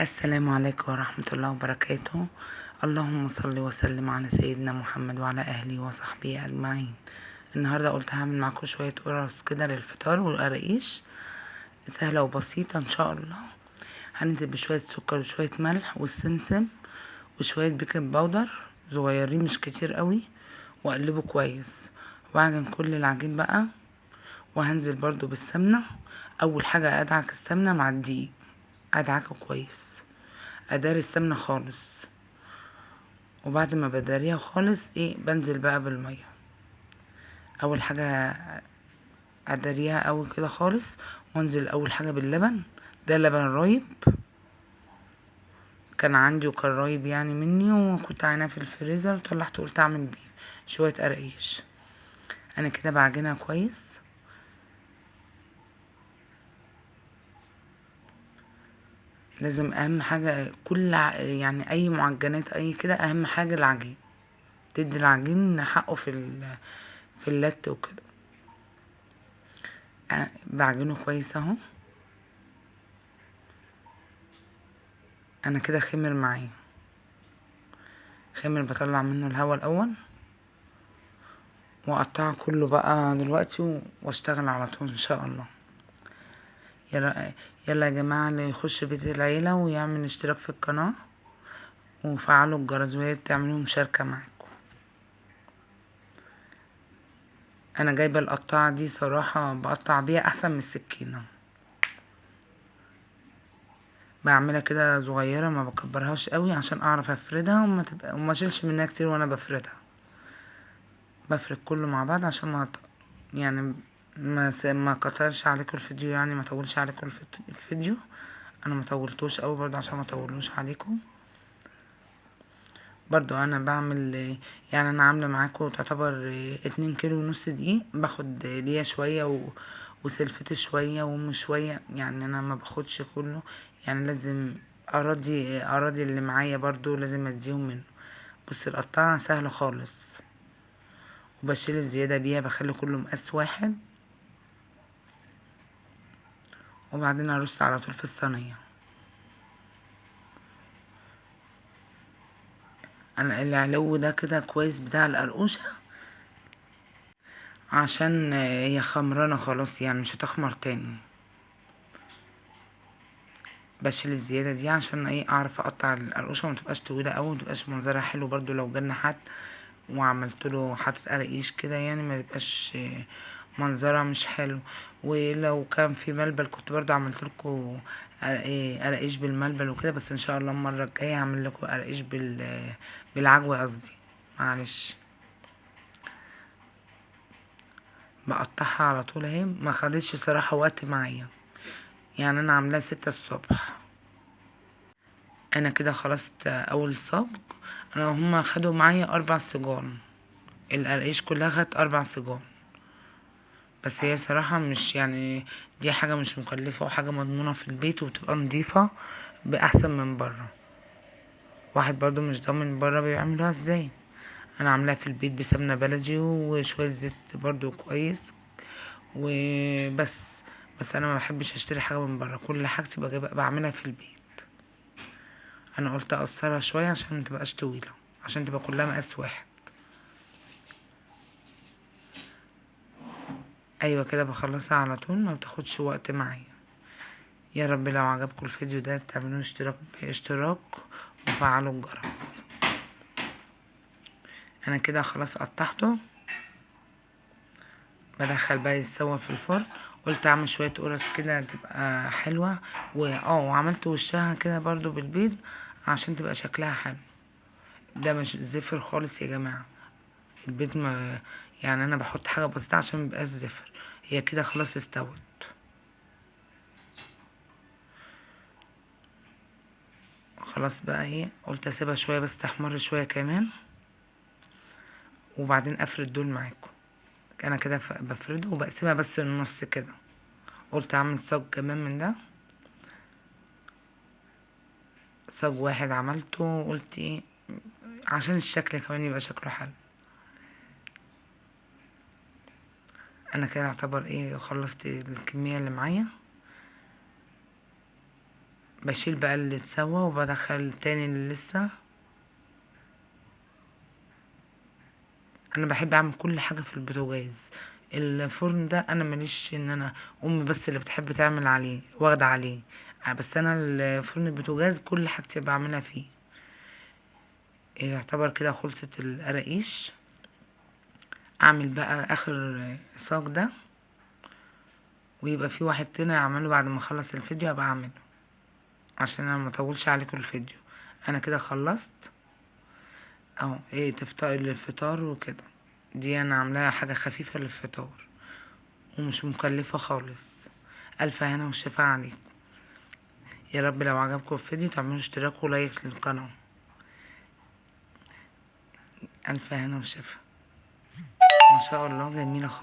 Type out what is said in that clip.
السلام عليكم ورحمة الله وبركاته. اللهم صل وسلم على سيدنا محمد وعلى أهله وصحبه أجمعين. النهاردة قلت هعمل معاكم شوية قرص كده للفطار والقراقيش، سهلة وبسيطة إن شاء الله. هننزل بشوية سكر وشوية ملح والسمسم وشوية بيكنج باودر صغيرين مش كتير قوي، وأقلبه كويس وأعجن كل العجين بقى. وهنزل برضو بالسمنة. أول حاجة أدعك السمنة مع الدقيق، أدعكه كويس، اداري السمنه خالص. وبعد ما بداريها خالص بنزل بقى بالميه. اول حاجه اداريها قوي كده خالص، وانزل اول حاجه باللبن. ده لبن رايب كان عندي وكان رايب يعني مني، وكنت عيناه في الفريزر طلعته قلت اعمل بيه شويه قراقيش. انا كده بعجنها كويس. لازم اهم حاجه يعني اي معجنات اي كده، اهم حاجه العجين، تدي العجين حقه في اللت وكده. بعجنه كويس اهو. انا كده خمر معايا، خمر بطلع منه الهواء الاول واقطعه كله بقى دلوقتي واشتغل على طول ان شاء الله. يلا يلا يا جماعه، اللي يخش بيت العيله ويعمل اشتراك في القناه وفعلوا الجرس وهي تعملوا مشاركه معاكم. انا جايبه القطاعه دي صراحه بقطع بيها احسن من السكينه. بعملها كده صغيره، ما بكبرهاش قوي عشان اعرف افردها وما اشيلش منها كتير وانا بفردها. بفرد كله مع بعض عشان يعني ما قطعش عليكم الفيديو، يعني ما طولش عليكم الفيديو. انا ما طولتوش قوي برضه عشان ما طولوش عليكم. برضو انا بعمل يعني انا عامله معاكم تعتبر 2 كيلو ونص دقيق. باخد ليا شويه وسلفته شويه وام شويه، يعني انا ما باخدش كله. يعني لازم اراضي اللي معايا برضو لازم اديهم منه. بص القطاعه سهله خالص، وبشيل الزياده بيها، بخلي كله مقاس واحد. وبعدين ارص على طول في الصينيه. انا العلو ده كده كويس بتاع القرقوشه، عشان هي خمرانه خلاص يعني مش هتخمر تاني. بشيل الزياده دي عشان اعرف اقطع القرقوشه وما تبقاش طويله قوي، وما تبقاش منظرها حلو برضو لو جالنا حد وعملت له حاطط قراقيش كده، يعني ما تبقاش منظرها مش حلو. ولو كان في ملبل كنت برضو عملت لكم قراقيش بالملبل وكده، بس ان شاء الله المره الجايه هعمل لكم قراقيش بالعجوه قصدي، معلش. بقطعها على طول اهي، ما خدتش صراحه وقت معايا، يعني انا عاملاها 6 الصبح. انا كده خلصت اول صاج. انا هما خدوا معايا 4 سجان، القرقيش كلها خدت 4 سجان. بس هي صراحة مش يعني، دي حاجة مش مكلفة وحاجة مضمونة في البيت وبتبقى نضيفة بأحسن من بره. واحد برضو مش ضامن بره بيعملوها ازاي. انا عاملاها في البيت بسمنة بلدي وشوية زيت برضو كويس وبس. بس انا ما بحبش اشتري حاجة من بره، كل حاجتي بعملها في البيت. انا قلت اقصرها شوية عشان متبقاش طويلة، عشان تبقى كلها مقاس واحد. ايوه كده بخلصها على طول، ما بتاخدش وقت معايا. يا رب لو عجبكم الفيديو ده تعملوا اشتراك وفعلوا الجرس. انا كده خلاص قطعته، بدخل بقى يتسوى في الفرن. قلت اعمل شويه قرص كده تبقى حلوه، وعملت وشها كده برضو بالبيض عشان تبقى شكلها حلو. ده مش زفر خالص يا جماعه، البيض ما يعني انا بحط حاجه بسيطه عشان ميبقاش زفر. هي كده خلاص استوت. خلاص بقى قلت اسيبها شويه بس تحمر شويه كمان، وبعدين افرد دول معاكم. انا كده بفرده وبقسمها بس النص كده. قلت اعمل صاج كمان من ده، صاج واحد عملته. قلت عشان الشكل كمان يبقى شكله حلو. انا كده اعتبر خلصت الكمية اللي معايا. بشيل بقى اللي اتسوى وبدخل التاني اللي لسه. انا بحب اعمل كل حاجه في البوتاجاز. الفرن ده انا ماليش ان انا، امي بس اللي بتحب تعمل عليه واخده عليه. بس انا الفرن البوتاجاز كل حاجتي بعملها فيه. يعتبر كده خلصت القراقيش. اعمل بقى اخر صاج ده، ويبقى في واحد تاني اعمله بعد ما اخلص الفيديو ابقى اعمله، عشان انا مطولش عليكم الفيديو. انا كده خلصت اهو. ايه تفطر للفطار وكده. دي انا عاملاها حاجه خفيفه للفطار ومش مكلفه خالص. الف هنا وشفا عليكم. يا رب لو عجبكم الفيديو تعملوا اشتراك ولايك للقناه. الف هنا وشفا. ما شاء الله جميله خالص.